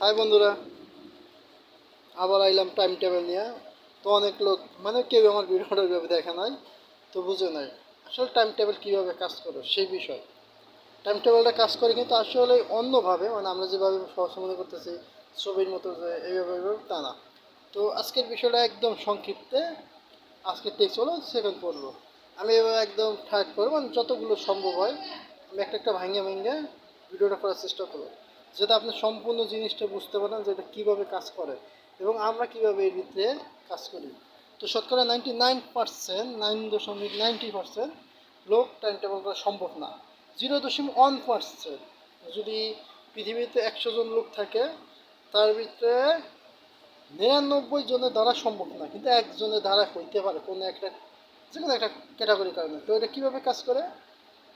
High বন্ধুরা, আবার আইলাম টাইম টেবিল নিয়ে। তো অনেক লোক মানে কেউ আমার ভিডিওটা ওইভাবে দেখে নাই, তো বুঝে নাই আসলে টাইম টেবিল কীভাবে কাজ করে সেই বিষয়। টাইম টেবিলটা কাজ করে কিন্তু আসলে অন্যভাবে, মানে আমরা যেভাবে সহজ মনে করতেছি ছবির মতো যে এইভাবে তা না। তো আজকের বিষয়টা একদম সংক্ষিপ্তে, আজকে টেক্সট হলো সেকেন্ড পড়বো। আমি এবার একদম ঠাট করবো, মানে যতগুলো সম্ভব হয় আমি একটা ভাঙিয়ে ভাঙিয়ে ভিডিওটা করার চেষ্টা করবো, যাতে আপনি সম্পূর্ণ জিনিসটা বুঝতে পারেন যে এটা কীভাবে কাজ করে এবং আমরা কীভাবে এর ভিতরে কাজ করি। তো শতকরা 99%, 9.90% লোক টাইম টেবিল করা সম্ভব না। 0.1% যদি পৃথিবীতে 100 জন লোক থাকে, তার ভিতরে 99 জনের দ্বারা সম্ভব না, কিন্তু একজনের দ্বারা হইতে পারে কোনো একটা, যে কোনো একটা ক্যাটাগরির কারণে। তো এটা কীভাবে কাজ করে?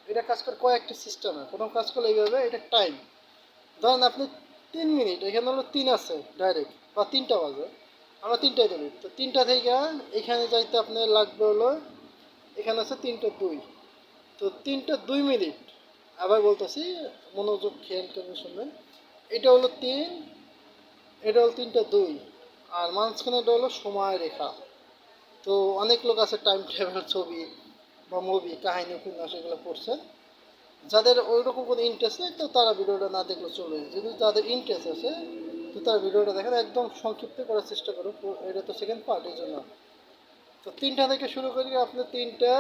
এটা কাজ করে কয়েকটা সিস্টেমে। প্রথম কাজ করলে এইভাবে, এটা টাইম। ধরেন আপনি 3 মিনিট, এখানে হলো 3 আছে ডাইরেক্ট, বা 3টা বাজে, আমরা 3টায় ধরি। তো 3টা থেকে এখানে যাইতে আপনার লাগবে হলো, এখানে আছে 3টা 2। তো 3টা 2 মিনিট, আবার বলতেছি, মনোযোগ খেয়াল করে শুনবেন। এটা হলো 3, এটা হলো 3টা 2, আর মাঝখানে এটা হলো সময় রেখা। তো অনেক লোক আছে টাইম ট্রাভেল ছবি বা মুভি, কাহিনী, উপন্যাস এগুলো পড়ছেন। যাদের ওই রকম কোনো ইন্টারেস্ট নেই, তো তারা ভিডিওটা না দেখলে চলবে। যদি তাদের ইন্টারেস্ট আছে, তো তারা ভিডিওটা দেখেন, একদম সংক্ষিপ্ত করার চেষ্টা করো। এটা তো সেকেন্ড পার্ট, এই জন্য। তো 3টা থেকে শুরু করি, আপনি 3টা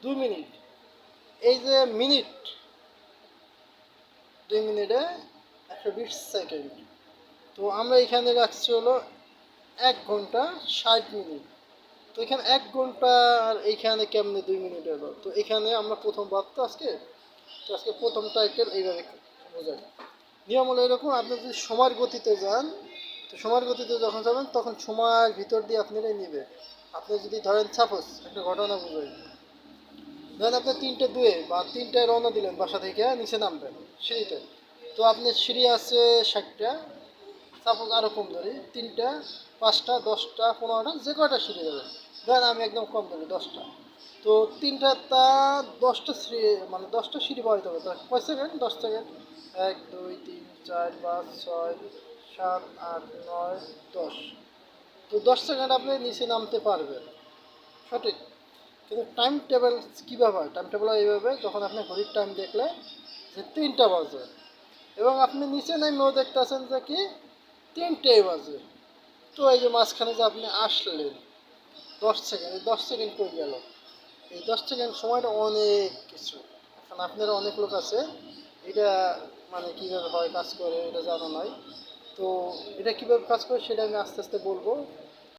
2 মিনিট, এই যে মিনিট, 2 মিনিটে 120 সেকেন্ড। তো আমরা এখানে রাখছি হলো 1 ঘন্টা 60 মিনিট। তো এখানে 1 ঘন্টা, আর এইখানে কেমনে 2 মিনিট হলো? তো এখানে আমরা প্রথম ভাব তো আজকে, তো আজকে প্রথম টাইটেল এইভাবে বোঝাই। নিয়ম হলো এরকম, আপনি যদি সময়ের গতিতে যান, তো সময়ের গতিতে যখন যাবেন তখন সময়ের ভিতর দিয়ে আপনারাই নিবে। আপনি যদি ধরেন, সাপোজ একটা ঘটনা বুঝাই, ধরেন আপনি 3টা 2 বা 3টায় রওনা দিলেন বাসা থেকে, নিচে নামবেন সিঁড়িতে। তো আপনি সিঁড়ি আছে 60টা, সাপোজ আরও কম ধরি, 3টা 5টা 10টা 15টা, যে কয়টা সিঁড়ি যাবে, ধরেন আমি একদম কম ধরি 10টা। তো 10টা সিঁড়ি, মানে 10টা সিঁড়ি পাইতে হবে, তার কয় সেকেন্ড? 10 সেকেন্ড। 1 2 3 4 5 6 7 8 9 10। তো 10 সেকেন্ড আপনি নিচে নামতে পারবেন, সঠিক। কিন্তু টাইম টেবিল কীভাবে হয়? টাইম টেবিল এইভাবে, যখন আপনি ঘড়ির টাইম দেখলে যে 3টা বাজে, এবং আপনি নিচে নেমেও দেখতেছেন যে কি 3টেই বাজে, তো এই যে মাঝখানে যে আপনি আসলেন 10 সেকেন্ড, এই 10 সেকেন্ড কই গেল? এই 10 সেকেন্ড সময়টা অনেক কিছু। এখন আপনারা অনেক লোক আছে এটা, মানে কীভাবে হয় কাজ করে এটা জানা নাই। তো এটা কীভাবে কাজ করে সেটা আমি আস্তে আস্তে বলবো।